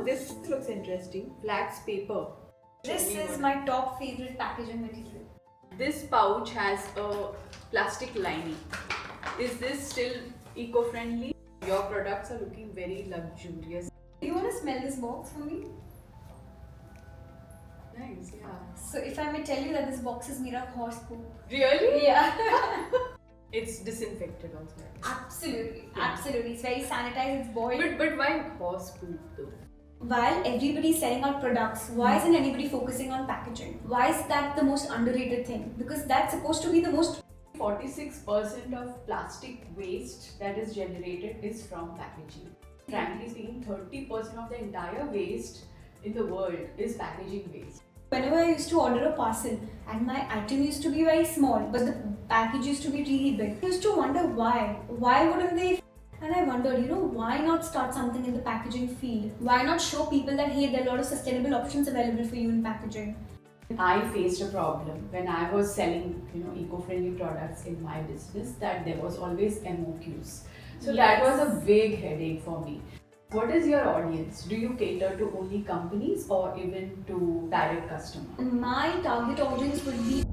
this looks interesting. Flax paper. This is my top favorite packaging material. This pouch has a plastic lining. Is this still eco-friendly? Your products are looking very luxurious. Do you want to smell this box for me? Nice, yeah. So if I may tell you that this box is made of horse poop. Really? Yeah. It's disinfected also. Absolutely. Absolutely. It's very sanitized, it's boiled. But why horse poop though? While everybody's selling out products, why isn't anybody focusing on packaging? Why is that the most underrated thing? Because that's supposed to be the most 46% of plastic waste that is generated is from packaging. Frankly speaking, 30% of the entire waste in the world is packaging waste. Whenever I used to order a parcel and my item used to be very small but the package used to be really big, I used to wonder why. Why wouldn't they? And I wondered, why not start something in the packaging field? Why not show people that hey, there are a lot of sustainable options available for you in packaging? I faced a problem when I was selling, eco-friendly products in my business, that there was always MOQs. So that was a big headache for me. What is your audience? Do you cater to only companies or even to direct customers? My target audience would be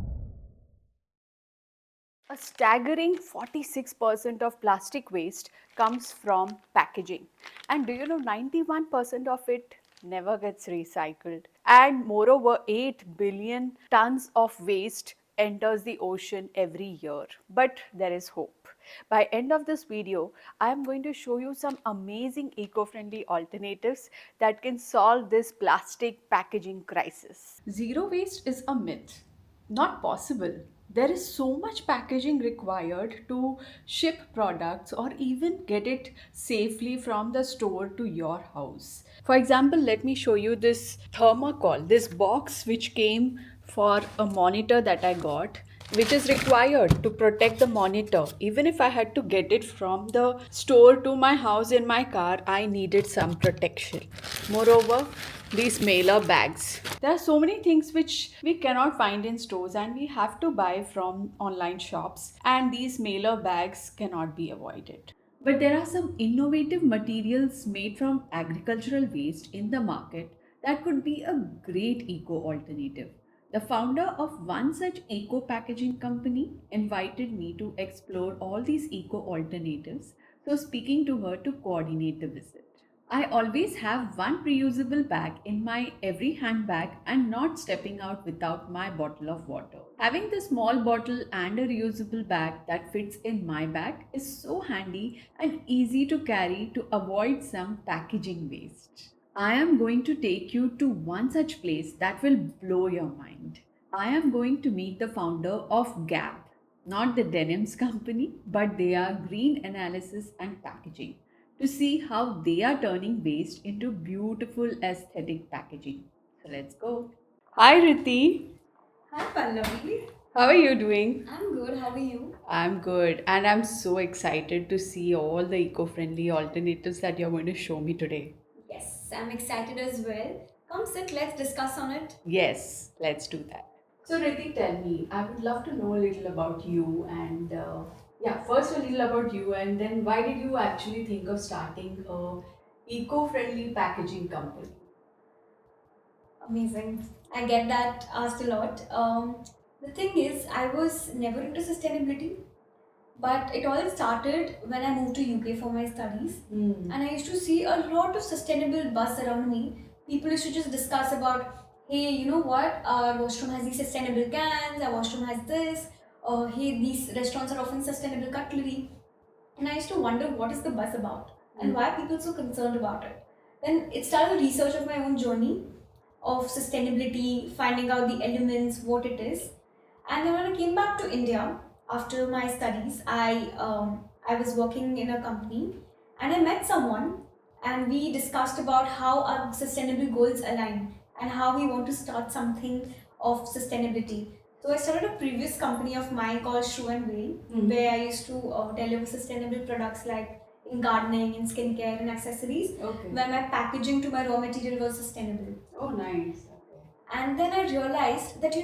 A staggering 46% of plastic waste comes from packaging. And do you know 91% of it never gets recycled? And moreover, 8 billion tons of waste enters the ocean every year. But there is hope. By end of this video, I am going to show you some amazing eco-friendly alternatives that can solve this plastic packaging crisis. Zero waste is a myth, not possible. There is so much packaging required to ship products or even get it safely from the store to your house. For example, let me show you this thermocol, this box which came for a monitor that I got, which is required to protect the monitor. Even if I had to get it from the store to my house in my car, I needed some protection. Moreover, these mailer bags. There are so many things which we cannot find in stores and we have to buy from online shops, and these mailer bags cannot be avoided. But there are some innovative materials made from agricultural waste in the market that could be a great eco alternative. The founder of one such eco packaging company invited me to explore all these eco alternatives, so speaking to her to coordinate the visit. I always have one reusable bag in my every handbag and not stepping out without my bottle of water. Having the small bottle and a reusable bag that fits in my bag is so handy and easy to carry to avoid some packaging waste. I am going to take you to one such place that will blow your mind. I am going to meet the founder of Gap, not the denims company, but they are green analysis and packaging, to see how they are turning waste into beautiful aesthetic packaging. So let's go. Hi Riti, Hi Pallavi. how are you doing? I'm good. How are you? I'm good, and I'm so excited to see all the eco friendly alternatives that you're going to show me today. Yes, I'm excited as well. Come sit, let's discuss on it. Yes, let's do that. So, Riti, tell me, I would love to know a little about you and first a little about you, and then why did you actually think of starting a eco-friendly packaging company? Amazing. I get that asked a lot. The thing is, I was never into sustainability, but it all started when I moved to UK for my studies, and I used to see a lot of sustainable buzz around me. People used to just discuss about, hey, you know what? Our washroom has these sustainable cans. Our washroom has this. Hey, these restaurants are offering sustainable cutlery. And I used to wonder what is the buzz about and why are people so concerned about it. Then it started the research of my own journey of sustainability, finding out the elements, what it is. And then when I came back to India after my studies, I was working in a company and I met someone and we discussed about how our sustainable goals align and how we want to start something of sustainability. So I started a previous company of mine called Shrew and Veil, where I used to deliver sustainable products like in gardening, in skincare, and accessories, Okay. where my packaging to my raw material was sustainable. Oh, nice. And then I realized that,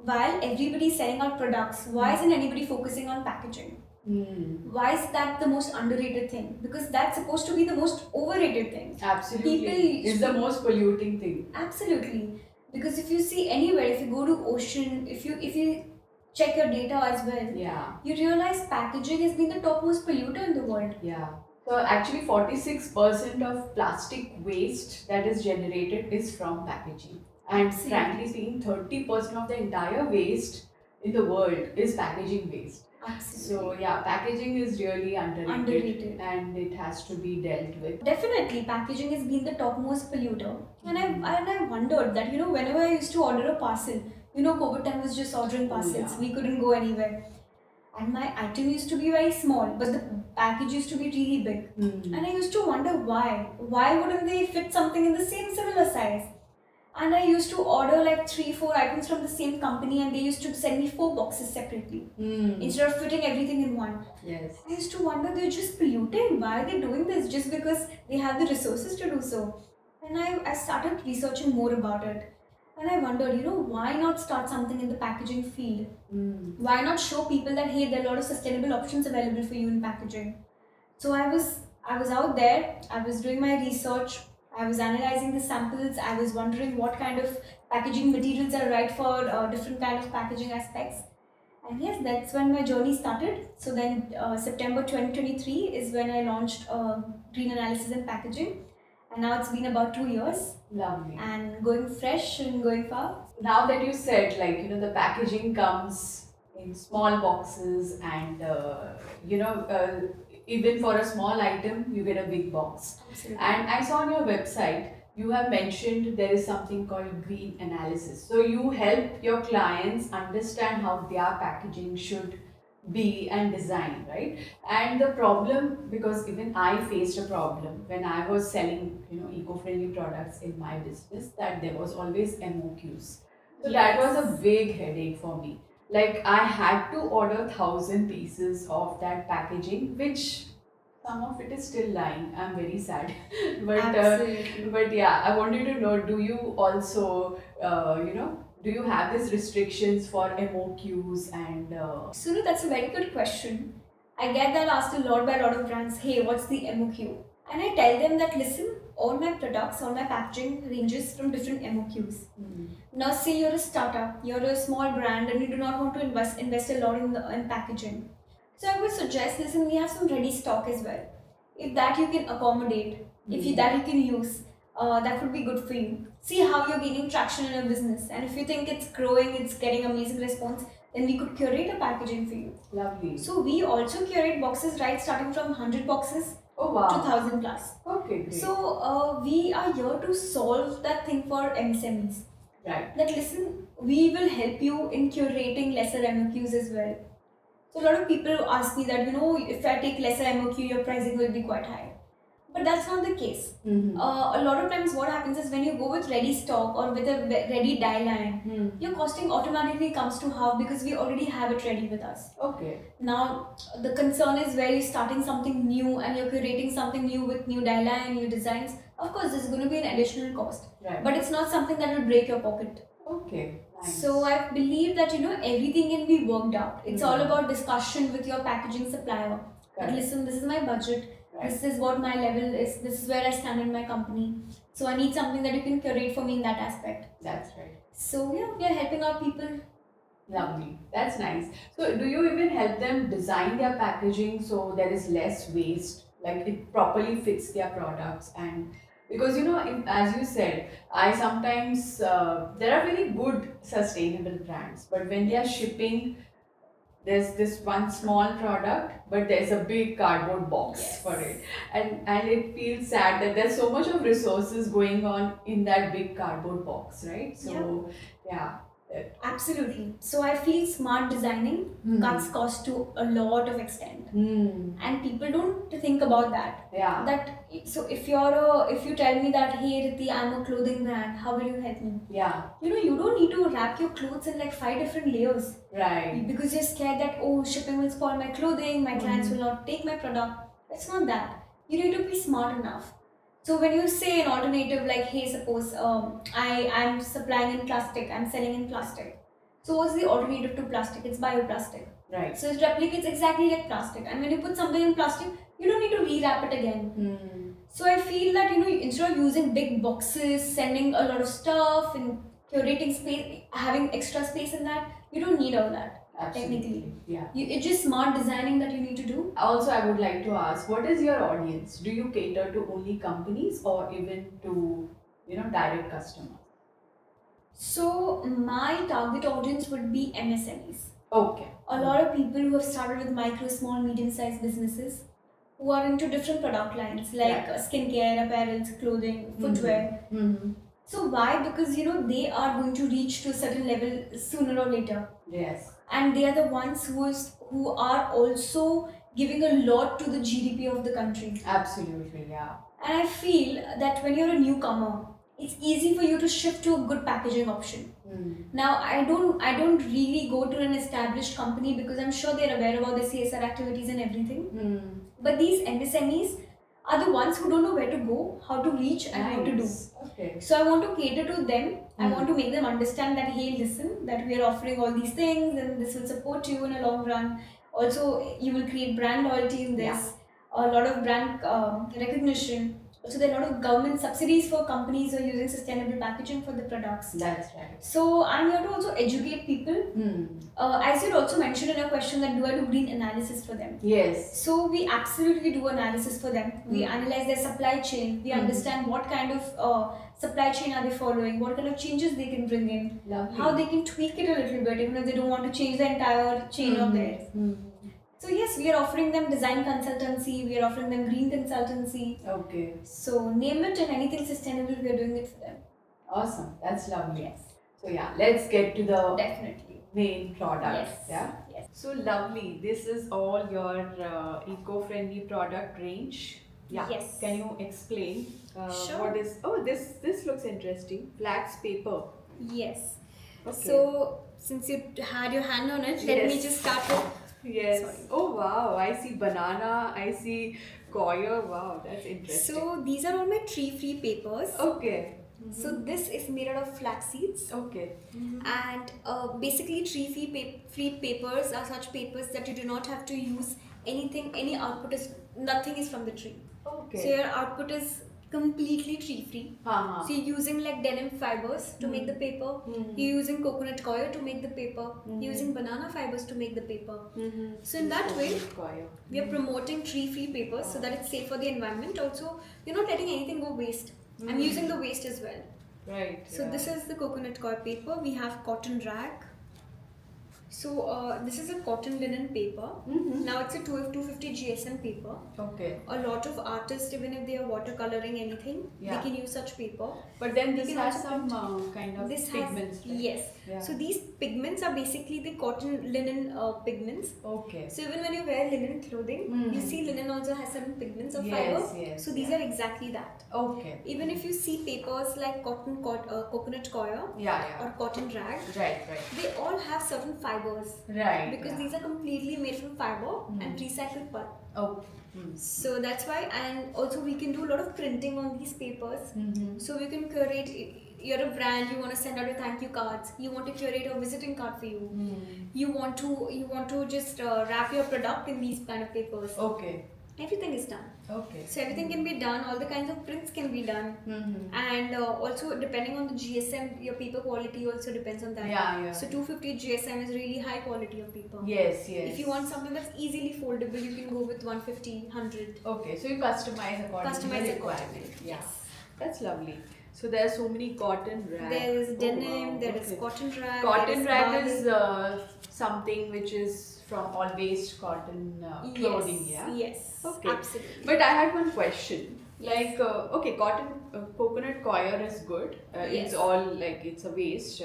while everybody's selling out products, why isn't anybody focusing on packaging? Why is that the most underrated thing? Because that's supposed to be the most overrated thing. Absolutely. People It's the most polluting thing. Absolutely. Because if you see anywhere, if you go to ocean, if you check your data as well, Yeah. you realize packaging has been the topmost polluter in the world. Yeah. So actually 46% of plastic waste that is generated is from packaging. And Absolutely. frankly speaking, 30% of the entire waste in the world is packaging waste. Absolutely. So yeah, packaging is really underrated, Underrated. and it has to be dealt with. Definitely, packaging has been the topmost polluter. And I wondered that, whenever I used to order a parcel, COVID time was just ordering Oh, parcels. yeah. We couldn't go anywhere. And my item used to be very small, but the package used to be really big. And I used to wonder why. Why wouldn't they fit something in the same similar size? And I used to order like 3, 4 items from the same company, and they used to send me 4 boxes separately instead of fitting everything in one. Yes. I used to wonder, they're just polluting. Why are they doing this? Just because they have the resources to do so. And I started researching more about it. And I wondered, why not start something in the packaging field? Why not show people that, hey, there are a lot of sustainable options available for you in packaging? So I was out there, I was doing my research, I was analyzing the samples, I was wondering what kind of packaging materials are right for different kind of packaging aspects. And yes, that's when my journey started. So then September 2023 is when I launched Green Analysis and Packaging. And now it's been about 2 years Lovely. and going fresh and going far. Now that you said, like, the packaging comes in small boxes, and even for a small item you get a big box. Absolutely. And I saw on your website you have mentioned there is something called green analysis, so you help your clients understand how their packaging should be and design, right? And the problem, because even I faced a problem when I was selling eco-friendly products in my business, that there was always MOQs. So that was a big headache for me. Like, I had to order 1,000 pieces of that packaging, which some of it is still lying. I'm very sad. but Absolutely. but yeah, I wanted to know, do you also do you have these restrictions for MOQs and Sunu, that's a very good question. I get that asked a lot by a lot of brands. Hey, what's the MOQ? And I tell them that, listen, all my products, all my packaging ranges from different MOQs. Now, say you're a startup, you're a small brand, and you do not want to invest a lot in packaging. So I would suggest, listen, we have some ready stock as well. If that you can accommodate, if you that you can use, that would be good for you. See how you're gaining traction in your business, and if you think it's growing, it's getting amazing response, then we could curate a packaging for you. Lovely. So we also curate boxes, right, starting from 100 boxes Oh to wow. 1000 plus. Okay, great. So we are here to solve that thing for MSMEs. Right. That, listen, we will help you in curating lesser MOQs as well. So a lot of people ask me that, if I take lesser MOQ, your pricing will be quite high. But that's not the case. A lot of times what happens is, when you go with ready stock or with a ready die line, your costing automatically comes to half because we already have it ready with us. Okay. Now, the concern is where you're starting something new and you're curating something new with new die line, new designs. Of course, there's going to be an additional cost. Right. But it's not something that will break your pocket. Okay. Nice. So I believe that everything can be worked out. It's all about discussion with your packaging supplier. That, Correct. listen, this is my budget. Right. This is what my level is. This is where I stand in my company. So I need something that you can curate for me in that aspect. That's right. So yeah, we are helping out people. Lovely. That's nice. So, do you even help them design their packaging so there is less waste, like it properly fits their products? And because as you said, I sometimes there are very good sustainable brands, but when they are shipping, there's this one small product, but there's a big cardboard box Yes. for it, and it feels sad that there's so much of resources going on in that big cardboard box, right? So yeah. Absolutely. So I feel smart designing cuts cost to a lot of extent. And people don't think about that. Yeah. So if you tell me that, hey Riti, I'm a clothing brand, how will you help me? Yeah. You don't need to wrap your clothes in like 5 different layers. Right. Because you're scared that, oh, shipping will spoil my clothing, my clients will not take my product. It's not that. You need to be smart enough. So when you say an alternative, like, hey, suppose I'm supplying in plastic, I'm selling in plastic. So what's the alternative to plastic? It's bioplastic. Right. So it replicates exactly like plastic. And when you put something in plastic, you don't need to rewrap it again. So I feel that instead of using big boxes, sending a lot of stuff and curating space, having extra space in that, you don't need all that. Absolutely. Technically, Yeah. it's just smart designing that you need to do. Also, I would like to ask, what is your audience? Do you cater to only companies or even to, direct customers? So my target audience would be MSMEs. Okay. A lot of people who have started with micro, small, medium-sized businesses who are into different product lines like Right. skincare, apparels, clothing, footwear. So why? Because they are going to reach to a certain level sooner or later, Yes. and they are the ones who are also giving a lot to the GDP of the country. Absolutely, yeah. And I feel that when you're a newcomer, it's easy for you to shift to a good packaging option. Now, I don't really go to an established company because I'm sure they're aware about the CSR activities and everything. But these MSMEs are the ones who don't know where to go, how to reach, and what to do. Nice. Okay. So I want to cater to them. I want to make them understand that, hey, listen, that we are offering all these things and this will support you in a long run. Also, you will create brand loyalty in this, a lot of brand recognition. Also, there are a lot of government subsidies for companies who are using sustainable packaging for the products. That's right. So I'm here to also educate people. As you also mentioned in a question that do I do green analysis for them? Yes. So we absolutely do analysis for them. We analyze their supply chain. We understand what kind of supply chain are they following, what kind of changes they can bring in, Lovely. how they can tweak it a little bit, even if they don't want to change the entire chain of theirs. So yes, we are offering them design consultancy, we are offering them green consultancy. Okay. So name it and anything sustainable, we are doing it for them. Awesome. That's lovely. Yes. So yeah, let's get to the Definitely. main product. Yes. Yeah. Yes. So lovely. This is all your eco-friendly product range. Yeah. Yes. Can you explain Sure. what is? Oh, this looks interesting. Flax paper. Yes. Okay. So since you had your hand on it, let me Yes. just start with. Yes. Sorry. Oh wow! I see banana. I see coir. Wow, that's interesting. So these are all my tree-free papers. Okay. So this is made out of flax seeds. Okay. And basically tree-free papers are such papers that you do not have to use anything, any output is, nothing is from the tree. Okay. So your output is completely tree-free. Uh-huh. So you're using like denim fibers to make the paper. You're using coconut coir to make the paper. You're using banana fibers to make the paper. So in that way, Coir. we are promoting tree-free papers so that it's safe for the environment. Also, you're not letting anything go waste. I'm using the waste as well. Right. So this is the coconut coir paper. We have cotton rag. So this is a cotton linen paper. Now it's a 250 GSM paper. Okay. A lot of artists, even if they are watercoloring anything, Yeah. they can use such paper. But then You this can has also some kind of This pigments. has, right? yes. Yeah. So these pigments are basically the cotton linen pigments. Okay. So even when you wear linen clothing, you see linen also has certain pigments of Yes, fiber. yes, So these are exactly that. Okay. Even if you see papers like coconut coir Yeah. or cotton rag, Right. they all have certain fibers. Right. Because yeah. these are completely made from fiber and recycled pulp. Okay. So that's why, and also we can do a lot of printing on these papers. So we can curate. You're a brand. You want to send out a thank you cards. You want to curate a visiting card for you. You want to just wrap your product in these kind of papers. Okay. Everything is done. Okay. So everything can be done. All the kinds of prints can be done. And also depending on the GSM, your paper quality also depends on that. Yeah. So 250 GSM is really high quality of paper. Yes. If you want something that's easily foldable, you can go with 150, 100. Okay, so you customize according to Customize the accordingly. requirement. Yeah. Yes. That's lovely. So there are so many cotton rags. There is denim, wow, there is okay. cotton rag. Cotton there rag is is something which is from all waste cotton clothing, yeah? Yes. Okay. Absolutely. But I had one question. Like, okay, coconut coir is good. Yes. It's all like it's a waste,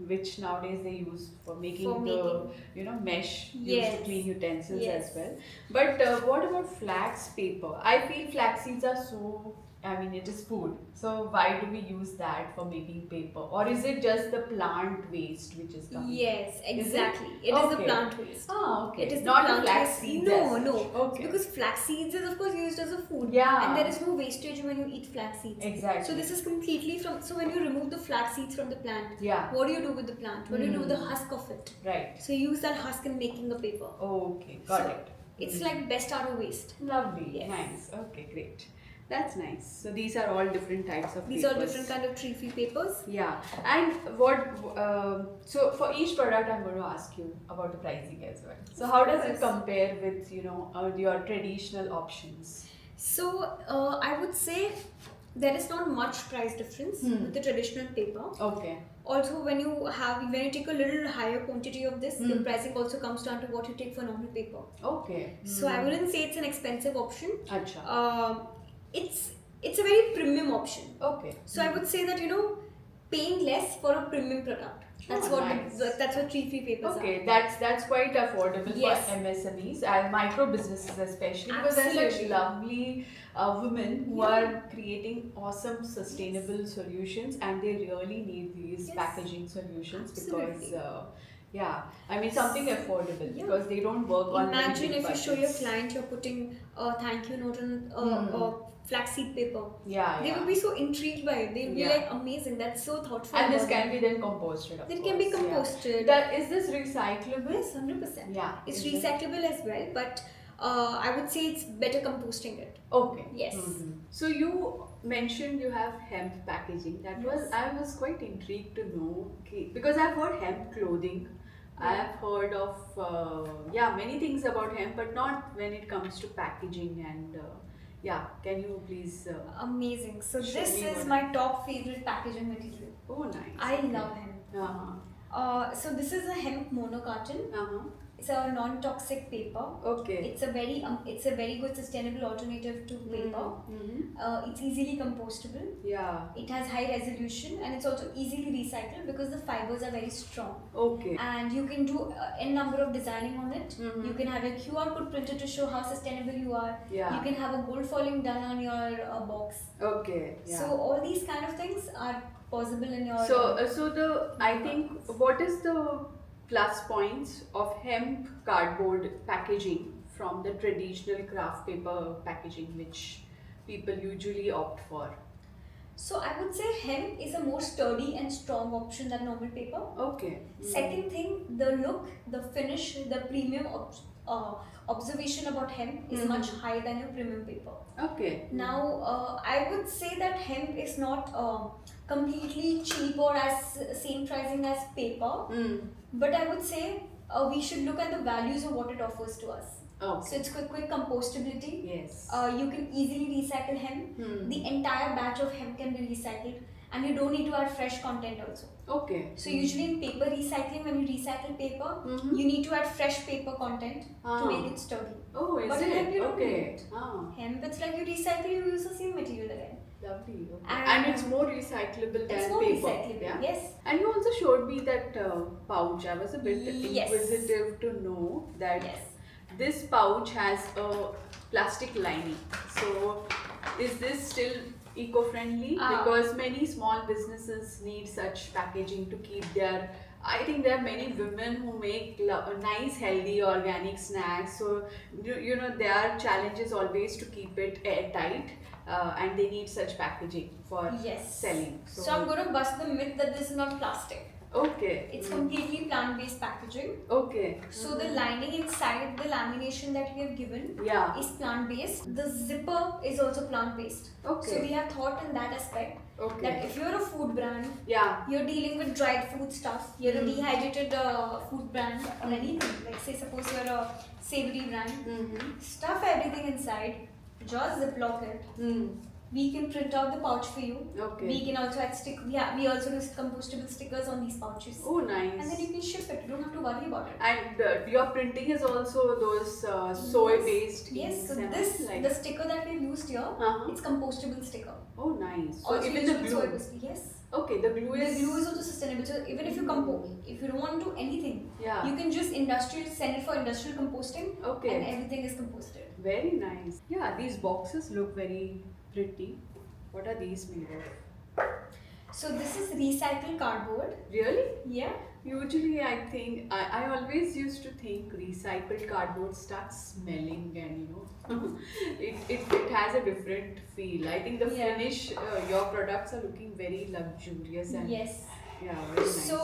which nowadays they use for making For the mesh used Yes. to clean utensils Yes. as well. But what about flax paper? I feel flax seeds are so I mean, it is food. So why do we use that for making paper? Or is it just the plant waste which is coming? Yes, Is it? exactly. It is the Okay. plant waste. Ah, okay. It is the Not the plant flax waste. seeds No, as such. no. Okay. Because flax seeds is of course used as a food. Yeah. And there is no wastage when you eat flax seeds. Exactly. So this is completely from. So when you remove the flax seeds from the plant, Yeah. what do you do with the plant? What do you do with the husk of it? Right. So you use that husk in making the paper. Okay. Got So it. it's like best out of waste. Lovely. Yes. Nice. Okay, great. That's nice. So these are all different types of These papers. are different kind of tree-free papers. Yeah, and what? So for each product, I'm going to ask you about the pricing as well. So how does it course. compare with your traditional options? So I would say there is not much price difference with the traditional paper. Okay. Also, when you take a little higher quantity of this, the pricing also comes down to what you take for normal paper. Okay. So I wouldn't say it's an expensive option. Acha. It's a very premium option. Okay. So I would say that paying less for a premium product. That's Oh, nice. that's what tree-free papers are. Okay, that's quite affordable Yes. for MSMEs and micro businesses especially, because they're such Absolutely. lovely women who Yeah. are creating awesome sustainable solutions, and they really need these Yes. packaging solutions Absolutely. because I mean something affordable, Yeah. because they don't work on very Imagine big if you show your budgets. client you're putting a thank you note on flaxseed paper. Yeah, They yeah. will be so intrigued by it. They'll be Yeah. like, amazing, that's so thoughtful. And this about can it. be then composted. Of It course. can be yeah. composted. Is this recyclable? Yes, 100%. Yeah. It's Is it? recyclable as well, but I would say it's better composting it. Okay. Yes. So you mentioned you have hemp packaging. Yes. I was quite intrigued to know, okay, because I've heard hemp clothing. Yeah. I've heard of many things about hemp, but not when it comes to packaging and can you please? Amazing. So Show this me is what- my top favorite packaging material. Oh, nice. I Okay. love hemp. Uh-huh. So this is a hemp mono carton. Uh-huh. It's a non-toxic paper. Okay. It's a very good sustainable alternative to paper. Mm-hmm. It's easily compostable. Yeah. It has high resolution and it's also easily recycled because the fibers are very strong. Okay. And you can do n number of designing on it. Mhm. You can have a QR code printed to show how sustainable you are. Yeah. You can have a gold foiling done on your box. Okay. Yeah. So all these kind of things are possible in your. I think what is the plus points of hemp cardboard packaging from the traditional craft paper packaging, which people usually opt for? So I would say hemp is a more sturdy and strong option than normal paper. Okay. Second thing, the look, the finish, the premium observation about hemp is much higher than your premium paper. Okay. Now, I would say that hemp is not completely cheap or as same pricing as paper, but I would say we should look at the values of what it offers to us. Okay. So it's quick compostability. Yes. You can easily recycle hemp. The entire batch of hemp can be recycled, and you don't need to add fresh content also. Okay. So usually in paper recycling, when you recycle paper, you need to add fresh paper content to make it sturdy. Oh, is But in it? hemp you don't Okay. need it. Hemp, it's like you recycle, you use the same material again. Lovely. Okay. And- And it's more recyclable than It's more paper. recyclable. Yeah? Yes. And you also showed me that pouch. I was a bit Yes. inquisitive to know that Yes. this pouch has a plastic lining. So, is this still eco-friendly? Because many small businesses need such packaging to keep their. I think there are many women who make nice, healthy, organic snacks. So, there are challenges always to keep it airtight, and they need such packaging for Yes. selling. So I'm going to bust the myth that this is not plastic. Okay. It's completely plant-based packaging. Okay. So the lining inside the lamination that we have given Yeah. is plant-based. The zipper is also plant-based. Okay. So we have thought in that aspect Okay. that if you're a food brand, Yeah. you're dealing with dried food stuff, you're a dehydrated food brand or anything, like say suppose you're a savory brand, stuff everything inside, just ziplock it. We can print out the pouch for you. Okay. We can also add we also do compostable stickers on these pouches. Oh, nice. And then you can ship it. You don't have to worry about it. And your printing is also those soy-based. Yes, so inks, this like- the sticker that we've used here, Uh-huh. it's compostable sticker. Oh, nice. So Also even used the with glue. soy-based. Yes. Okay, the glue The is. glue is also sustainable. So even if you if you don't want to do anything, Yeah. you can just send it for industrial composting, Okay. and everything is composted. Very nice. Yeah, these boxes look very pretty. What are these made of? So this is recycled cardboard. Really? Yeah. Usually, I think I always used to think recycled cardboard starts smelling, and it has a different feel. I think the Yeah. finish, your products are looking very luxurious and Yes. yeah, very nice. So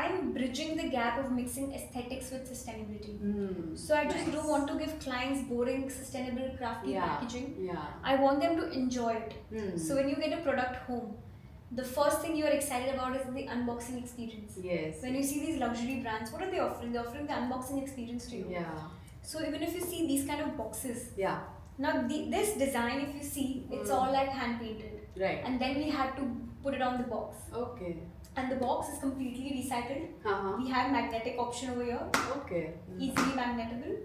I'm bridging the gap of mixing aesthetics with sustainability. So I just nice. don't want to give clients boring, sustainable, crafty Yeah, packaging. yeah. I want them to enjoy it. Hmm. So when you get a product home, the first thing you are excited about is the unboxing experience. Yes. When you see these luxury brands, what are they offering? They're offering the unboxing experience to you. Yeah. So even if you see these kind of boxes, Yeah. now this design, if you see, it's all like hand painted. Right. And then we had to put it on the box. Okay. And the box is completely recycled. Uh-huh. We have magnetic option over here, Okay. easily magnetable.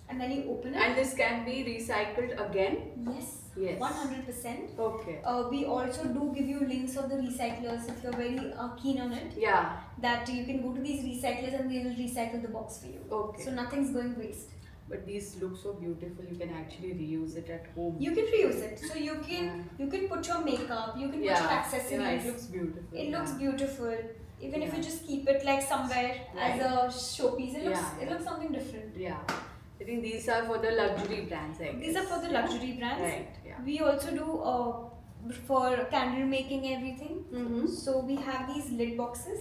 And then you open it. And this can be recycled again? Yes. Yes. 100%. Okay. We also do give you links of the recyclers if you're very keen on it. Yeah. That you can go to these recyclers and they will recycle the box for you. Okay. So nothing's going waste. But these look so beautiful. You can actually reuse it at home. You can reuse it. So you can put your makeup, you can put your accessories. Yeah, it looks beautiful. It looks Yeah. beautiful. Even if Yeah. you just keep it like somewhere as a showpiece, it looks Yeah. it looks something different. Yeah. I think these are for the luxury brands, I guess. These are for the luxury brands. Right. Yeah. We also do for candle making everything. Mm-hmm. So we have these lid boxes.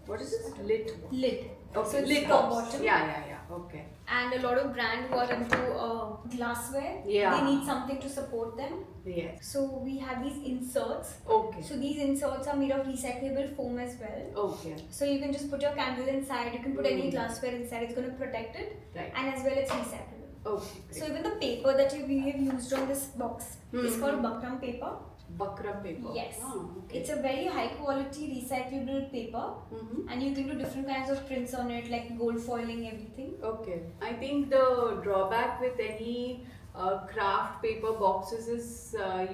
What is this? Lit. Lid. Okay. So it's Lit top box. bottom. Yeah. Okay. And a lot of brands who are into glassware, Yeah. they need something to support them. Yes. So we have these inserts. Okay. So these inserts are made of recyclable foam as well. Okay. So you can just put your candle inside, you can put any glassware inside, it's going to protect it. Right. And as well it's recyclable. Okay. So Great. even the paper that we have used on this box is Mhm. called Bakram paper. Bakram paper. Yes. Oh, okay. It's a very high quality recyclable paper Mm-hmm. and you can do different kinds of prints on it like gold foiling, everything. Okay. I think the drawback with any craft paper boxes is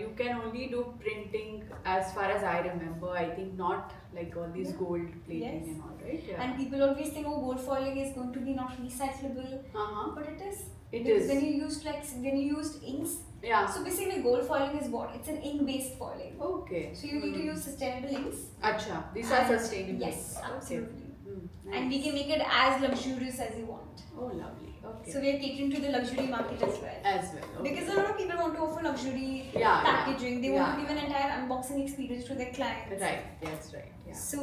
you can only do printing as far as I remember. I think not like all these Yeah. gold plating Yes. and all, right? Yeah. And people always think, oh, gold foiling is going to be not recyclable, Uh-huh. but it is. It Because is. when you used inks. Yeah. So basically, gold foiling is what? It's an ink-based foiling. Okay. So you need to use sustainable inks. Acha, these are And- sustainable. Yes, Okay. absolutely. Mm, And we nice. can make it as luxurious as you want. Oh, lovely. Okay. So we are catering to the luxury market as well. As well. Okay. Because a lot of people want to offer luxury Yeah, packaging. They want to yeah. give an entire unboxing experience to their clients. Right. That's right. Yeah. So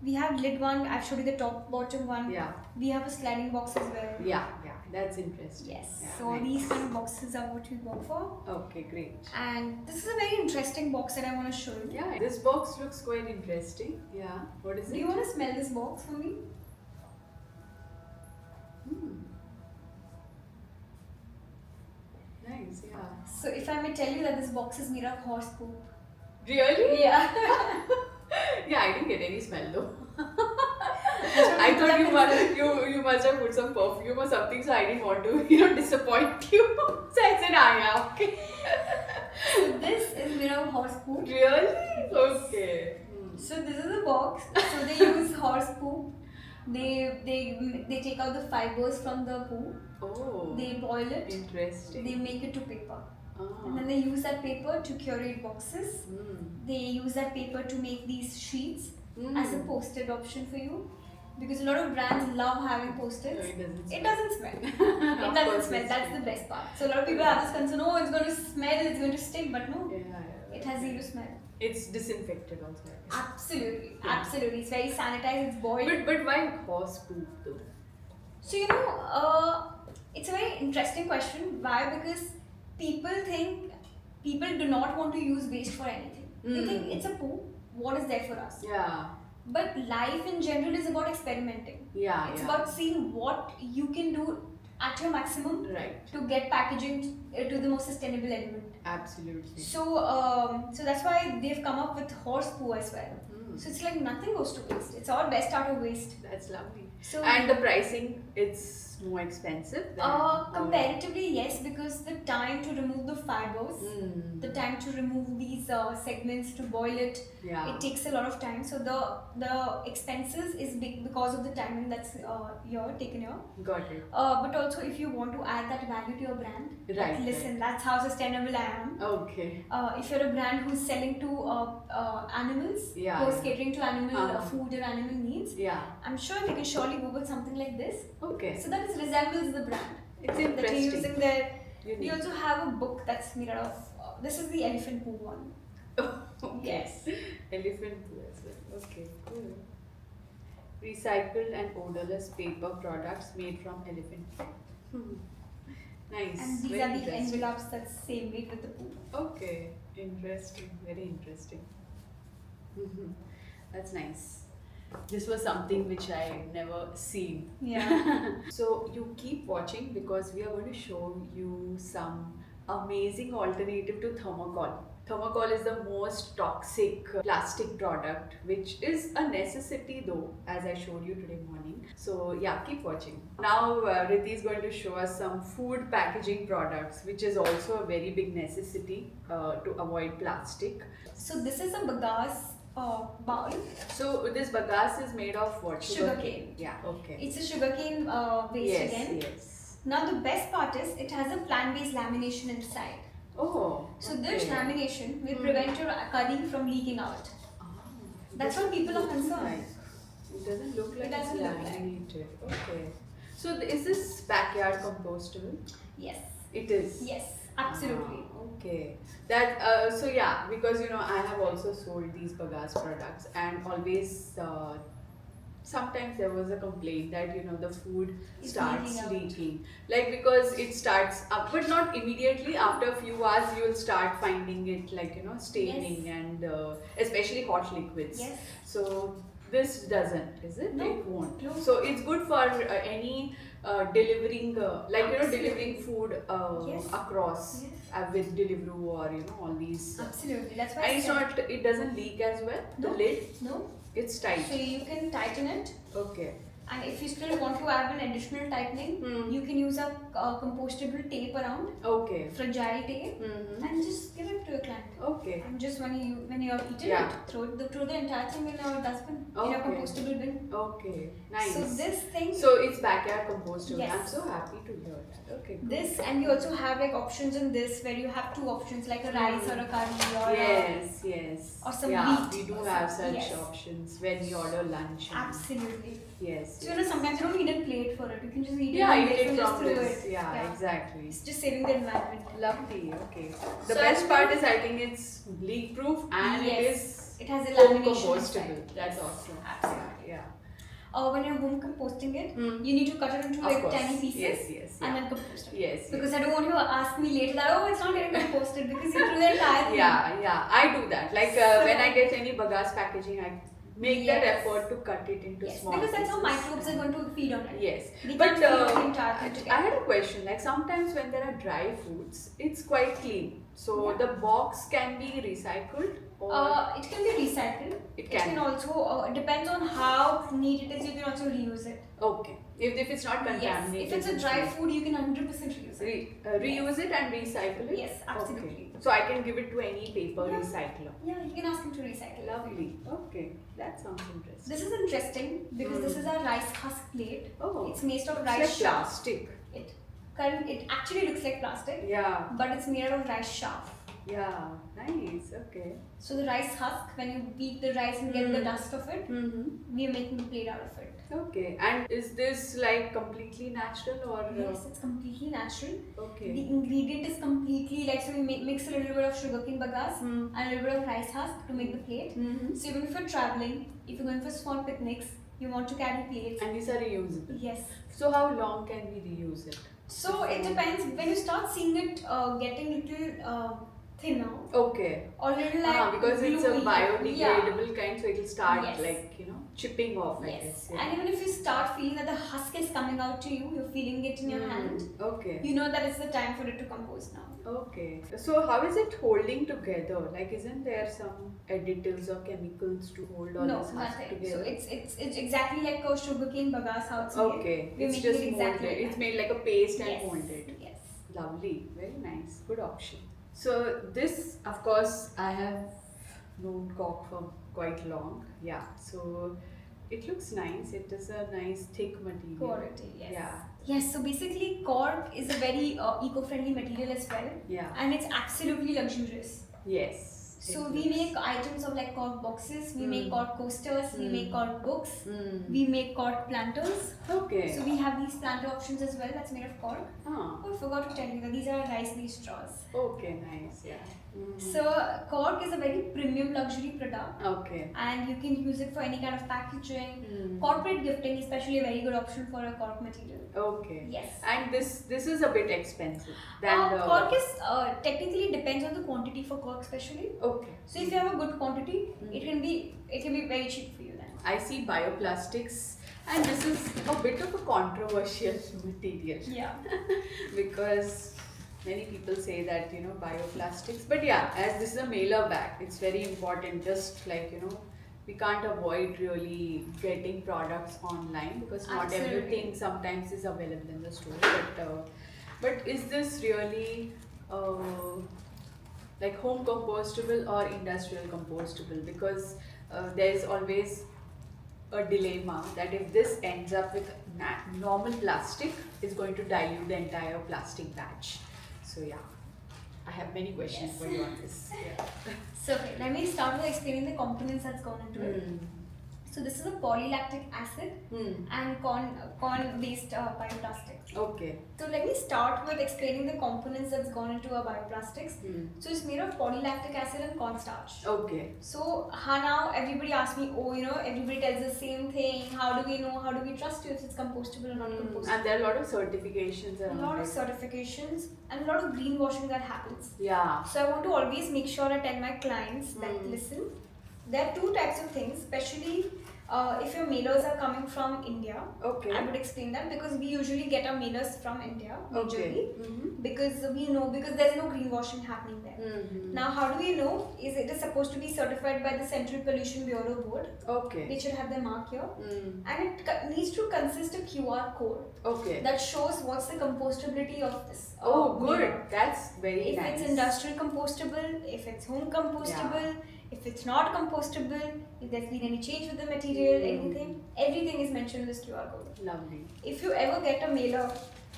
we have lid one. I've showed you the top, bottom one. Yeah. We have a sliding box as well. Yeah. That's interesting. Yes. Yeah, So nice. these kind of boxes are what we go for. Okay, great. And this is a very interesting box that I want to show you. Yeah, this box looks quite interesting. Yeah. What is Do it? you want to smell this box for me? Hmm. Nice. Yeah. So if I may tell you that this box is made of horse poop. Really? Yeah. Yeah, I didn't get any smell though. what I people thought are you must have put some perfume or something, so I didn't want to disappoint you. So I said, yeah, okay. So this is made of horse poop. Really? Okay. Hmm. So this is a box. So they use horse poop. They take out the fibers from the poop. Oh. They boil it. Interesting. They make it to paper. Ah. And then they use that paper to curate boxes. Hmm. They use that paper to make these sheets Hmm. as a posted option for you. Because a lot of brands love having post-its. No, It doesn't smell. Of It doesn't course smell. it's That's true. the best part. So a lot of people have this concern, oh, it's going to smell, it's going to stink, but no, Yeah. it has zero smell. It's disinfected also. I guess. Absolutely, Yeah. absolutely. It's very sanitized, it's boiled. But why horse poop though? So it's a very interesting question. Why? Because people do not want to use waste for anything. They think it's a poo. What is there for us? Yeah. But life in general is about experimenting. Yeah. It's yeah. about seeing what you can do at your maximum Right. to get packaging to the most sustainable element. Absolutely. So that's why they've come up with horse poo as well. Hmm. So it's like nothing goes to waste. It's all best out of waste. That's lovely. So And the pricing, it's more expensive than Comparatively, yes, because the time to remove the fibers, the time to remove these segments to boil it, Yeah. it takes a lot of time. So the expenses is big because of the timing that's here taken here. Got it. But also, if you want to add that value to your brand, Right, like, listen, that's how sustainable I am. Okay. If you're a brand who's selling to animals, Yeah, who's yeah. catering to animal Uh-huh. food or animal needs, Yeah. I'm sure they can surely go with something like this. Okay. So that is resembles the brand It's that you're interesting. using there. We Unique. also have a book that's made out of. This is the elephant poo one. Okay. Yes. Elephant poo as well. Okay, cool. Recycled and odorless paper products made from elephant poo. Nice. And these Very are the interesting. envelopes that's same weight with the poo. Okay, interesting. Very interesting. That's nice. This was something which I never seen. Yeah. So you keep watching because we are going to show you some amazing alternative to thermocol. Thermocol is the most toxic plastic product, which is a necessity though, as I showed you today morning. So yeah, keep watching. Now Riddhi is going to show us some food packaging products, which is also a very big necessity to avoid plastic. So this is a bagasse bowl. So this bagasse is made of what? Sugarcane. Yeah, okay. It's a sugarcane waste Yes, again. yes. Now the best part is it has a plant-based lamination inside. Oh. So this okay. lamination will prevent your curry from leaking out. Oh, That's what people are doesn't look concerned. like- It doesn't look like doesn't it's look like. laminated. Okay. So is this backyard compostable? Yes. It is. Yes. Absolutely. Ah, okay. That so yeah, because I have also sold these bagasse products, and always sometimes there was a complaint that the food It's starts leaking out. leaking, like because it starts up, but not immediately. After a few hours, you will start finding it like staining, Yes. and especially hot liquids. Yes. So this doesn't, is it? No. It won't. No. So it's good for any delivering, delivering food Yes. across Yes. with Deliveroo or all these. Absolutely. That's why And I it's said not. It doesn't leak as well. The No. lid, no. it's tight. So you can tighten it, Okay. and if you still want to add an additional tightening, you can use a compostable tape around, Okay. fragile tape, Mm-hmm. and just give it to your client. Okay. And just when you have eaten Yeah. it, throw the entire thing in a dustbin, in a Okay. compostable bin. Okay. Nice. So this thing, So it's backyard compostable. Yes. I'm so happy to hear that. Okay. Good. this, and you also have like options in this where you have two options like a rice or a curry or Yes. Yes. or some yeah, wheat we do or have some- such yes. options when we order lunch. and- absolutely. Yes. So sometimes you don't need a plate for it. You can just eat Yeah, it you and get just from throw this. it. Yeah, exactly. It's just saving the environment. Lovely. Okay. The So best I part think- is I think it's leak proof and it Yes. is It has a home lamination compostable. inside. That's Yes, awesome. absolutely. Yeah. When you're home composting it, Hmm. you need to cut it into Of like course. tiny pieces Yes, yes, and yeah. then compost it. Yes. Because yes. I don't want you to ask me later that it's not getting composted because you threw the entire thing. Yeah, I do that. Like So- when I get any bagasse packaging, I make that Yes. effort to cut it into Yes, small because that's how pieces. microbes are going to feed on it. Yes, We but can't feed the entire thing I together. had a question. Like sometimes when there are dry foods, it's quite clean. So Yeah. the box can be recycled, or It can be recycled. It can. Also, it depends on how neat it is, you can also reuse it. okay, if it's not Yes, contaminated. if it's a it's dry fine. food, you can 100% reuse it. Reuse it and recycle it. Yes, absolutely. Okay. So I can give it to any paper Yeah. recycler. Yeah, you can ask him to recycle it. Lovely. Okay, that sounds interesting. This is interesting because this is a rice husk plate. Oh, It's made of it's rice like chaff. plastic. It actually looks like plastic, Yeah, but it's made out of rice chaff. yeah, nice. Okay. So the rice husk, when you beat the rice and get the dust of it, Mm-hmm. we are making a plate out of it. Okay, and is this like completely natural or? Yes, it's completely natural. Okay. The ingredient is completely like, so we mix a little bit of sugarcane bagasse Hmm. and a little bit of rice husk to make the plate. Mm-hmm. So even if you're traveling, if you're going for small picnics, you want to carry plates. And these are reusable. Yes. So how long can we reuse it? So it depends. When you start seeing it getting little thinner Okay. or little like Because it's a gluey. biodegradable kind, so it'll start Yes. like, chipping off, I Yes. guess. And even if you start feeling that the husk is coming out to you, you're feeling it in your hand, Okay. you know that it's the time for it to compose now. Okay. So how is it holding together? Like, isn't there some additives or chemicals to hold all No, this husk nothing. together? So it's exactly like a sugarcane bagasse how it's made. Okay. We're It's making just it exactly molded. like It's that. made like a paste and Yes. molded. Yes. Lovely. Very nice. Good option. So this, of course, I have known cork for quite long. Yeah. So it looks nice. It is a nice thick material. Quality, yes. Yeah. Yes, so basically cork is a very eco-friendly material as well. Yeah. And it's absolutely luxurious. Yes. So it we looks- make items of like cork boxes, we make cork coasters, we make cork books, Mm. we make cork planters. Okay. So we have these planter options as well that's made of cork. Ah. Oh, I forgot to tell you that these are rice-based straws. Okay. Nice. Yeah. So cork is a very premium luxury product Okay. and you can use it for any kind of packaging. Mm. Corporate gifting is especially a very good option for a cork material. Okay. Yes. And this is a bit expensive than the Cork is technically depends on the quantity for cork especially. Okay. So if you have a good quantity, it can be very cheap for you then. I see bioplastics, and this is a bit of a controversial material Yeah. because many people say that bioplastics, but yeah, as this is a mailer bag, it's very important. Just like we can't avoid really getting products online because not Absolutely. everything sometimes is available in the store. But is this really like home compostable or industrial compostable? Because there is always a dilemma that if this ends up with normal plastic, it's going to dilute the entire plastic batch. So yeah, I have many questions Yes. for you on this. Yeah. So okay, let me start with explaining the components that's gone into it. So this is a polylactic acid and corn-based bioplastics. Okay. So let me start with explaining the components that's gone into our bioplastics. So it's made of polylactic acid and cornstarch. Okay. So now everybody asks me, everybody tells the same thing. How do we know? How do we trust you if it's compostable or not compostable? And there are a lot of certifications A around lot of it. certifications and a lot of greenwashing that happens. Yeah. So I want to always make sure I tell my clients that listen, there are two types of things, especially if your mailers are coming from India. Okay. I would explain that because we usually get our mailers from India majorly because we know because there's no greenwashing happening there. Now how do we know? Is it is supposed to be certified by the Central Pollution Bureau Board. Okay. They should have their mark here, and it needs to consist a QR code Okay. that shows what's the compostability of this. Oh, good. mailer. That's very If nice. it's industrial compostable, if it's home compostable, if it's not compostable, if there's been any change with the material, anything, everything is mentioned in this QR code. Lovely. If you ever get a mailer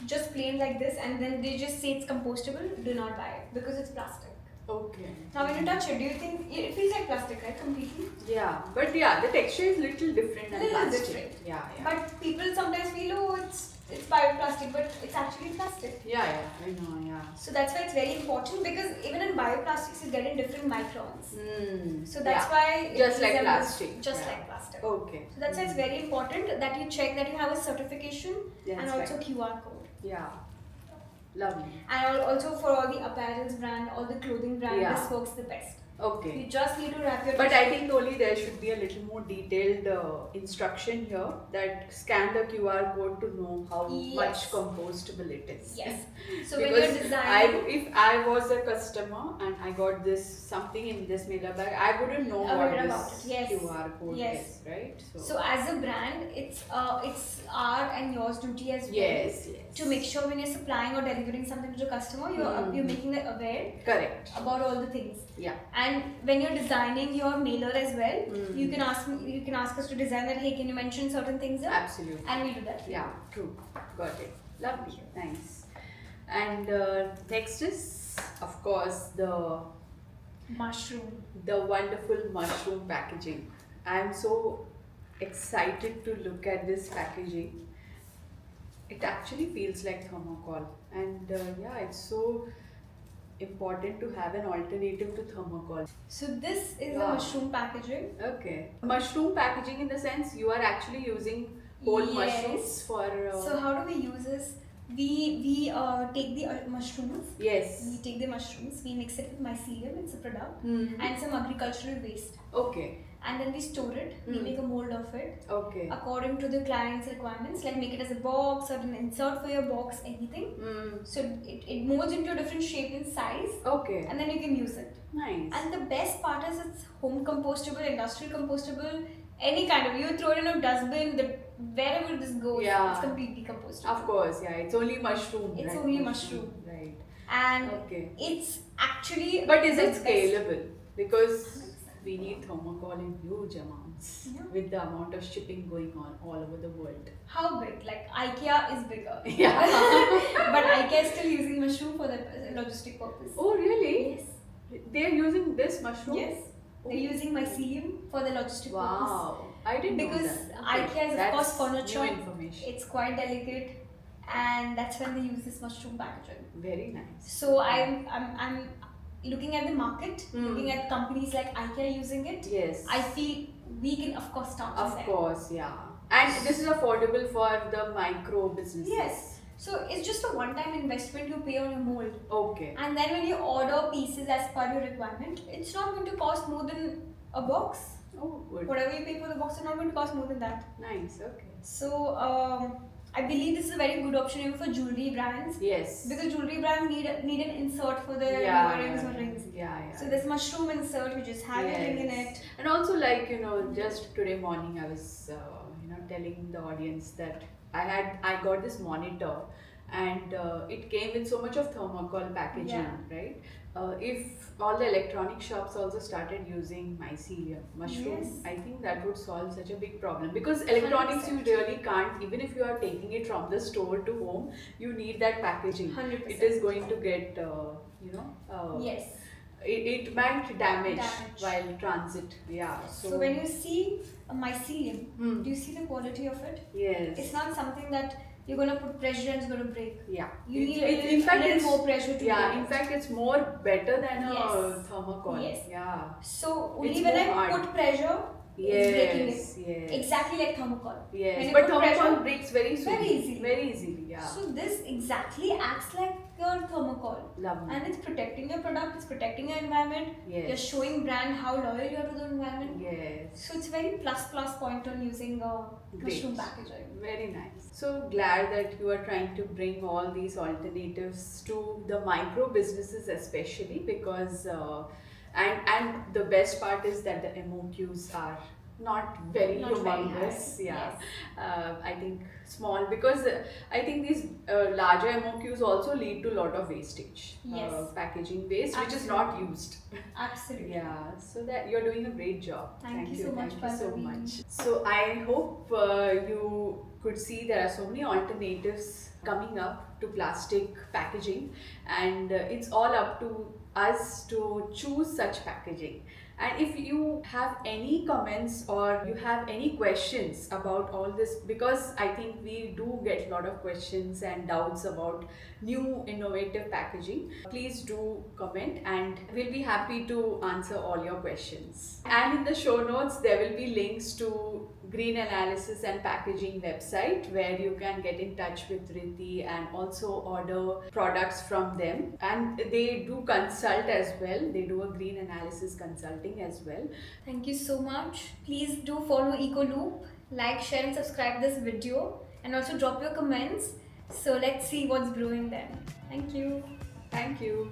just plain like this and then they just say it's compostable, do not buy it because it's plastic. Okay. Now when you touch it, do you think it feels like plastic, right? Completely? Yeah, but yeah, the texture is little different than Little plastic. different. Yeah. But people sometimes feel, oh, it's bioplastic, but it's actually plastic. Yeah, I know, yeah. So that's why it's very important because even in bioplastics you get in different microns. So that's why it Just like resembles- plastic. Just Yeah. like plastic. Okay. So that's why it's very important that you check that you have a certification That's and also right. QR code. Yeah. Lovely. And also for all the apparels brand, all the clothing brand, Yeah. this works the best. Okay. You just need to wrap your. But I think only there should be a little more detailed instruction here that scan the QR code to know how Yes. much compostable it is. Yes. So when you're Because designing, if I was a customer and I got this something in this mailer bag, I wouldn't know what Aware this about it. Yes. QR code Yes. is, right? so as a brand, it's our and yours duty as well. Yes, yes. To make sure when you're supplying or delivering something to the customer, you're making them aware Correct. about all the things. Yeah. And when you're designing your mailer as well, you can ask us to design that. Hey, can you mention certain things there? Absolutely. And we do that. Yeah, true. Got it. Lovely. Nice. And next is, of course, Mushroom. the wonderful mushroom packaging. I am so excited to look at this packaging. It actually feels like thermocol, and yeah, it's so important to have an alternative to thermocol. So this is Wow. a mushroom packaging. Okay. Mushroom packaging in the sense you are actually using whole Yes. mushrooms for. So how do we use this? we take the mushrooms. Yes. We take the mushrooms, we mix it with mycelium, it's a product, Mhm. and some agricultural waste. Okay. And then we store it, we Hmm. make a mold of it Okay. according to the client's requirements, like make it as a box or an insert for your box, anything. Mm. So it molds into a different shape and size, Okay. and then you can use it. Nice. And the best part is it's home compostable, industrial compostable, any kind of. You throw it in a dustbin, wherever this goes, Yeah. it's completely compostable. Of course, yeah. It's only mushroom. It's right? only mushroom. Right. And Okay. it's actually. But is the it best. scalable? Because we need thermocol in huge amounts Yeah. with the amount of shipping going on all over the world. How big? Like IKEA is bigger. Yeah. But IKEA is still using mushroom for the logistic purpose. Oh, really? Yes. They're using this mushroom? Yes. They're using mycelium for the logistic purpose. Wow. I didn't know Because that. IKEA is, of That's course, furniture. New information. It's quite delicate, and that's when they use this mushroom packaging. Very nice. So I'm looking at the market, Hmm. looking at companies like IKEA using it. Yes. I feel we can of course start Of from there. course, yeah. And this is affordable for the micro businesses. Yes. So it's just a one-time investment you pay on your mold. Okay. And then when you order pieces as per your requirement, it's not going to cost more than a box. Oh, good. Whatever you pay for the box is not going to cost more than that. Nice. Okay. So I believe this is a very good option even for jewelry brands, Yes. because jewelry brands need an insert for their yeah, earrings yeah, or rings. yeah. So this mushroom insert, you just have your ring in Yes. it. And also, like, just today morning, I was, telling the audience that I got this monitor, and it came with so much of thermocol packaging, Yeah. right? If all the electronic shops also started using mycelium mushroom, Yes. I think that would solve such a big problem, because electronics you 100%. really can't, even if you are taking it from the store to home, you need that packaging. 100%. It is going to get, Yes. it might damage Damage. while transit. Yeah. So when you see a mycelium, Hmm. do you see the quality of it? Yes. It's not something that you're gonna put pressure and it's gonna break. Yeah. You need in fact, a little it's more pressure to yeah. break In it. fact, it's more better than a Yes. thermocol. Yes. Yeah. So only It's when more I hard. put pressure, it's breaking it. Yes. Yes. Exactly like thermocol. Yes. When you But put thermocol pressure- breaks very soon. Very easily. Very easily. Yeah. So this exactly acts like your thermocol. Lovely. And it's protecting your product, it's protecting your environment. Yes. You're showing brand how loyal you are to the environment. Yes. So it's very plus point on using mushroom packaging. Very nice. So glad that you are trying to bring all these alternatives to the micro businesses, especially because and the best part is that the MOQs are not very Not very humongous. high. Yeah. Yes. I think small, because I think these larger MOQs also lead to a lot of wastage. Yes. Packaging waste, which is not used. Absolutely. Yeah, so that you're doing a great job. Thank you so much, Thank you so Pallavi. much. So I hope you could see there are so many alternatives coming up to plastic packaging, and it's all up to us to choose such packaging. And if you have any comments or you have any questions about all this, because I think we do get a lot of questions and doubts about new innovative packaging, please do comment and we'll be happy to answer all your questions. And in the show notes, there will be links to Green Analysis and Packaging website, where you can get in touch with Riddhi and also order products from them. And they do consult as well. They do a green analysis consulting as well. Thank you so much. Please do follow EcoLoop, like, share, and subscribe this video, and also drop your comments. So let's see what's brewing then. Thank you. Thank you.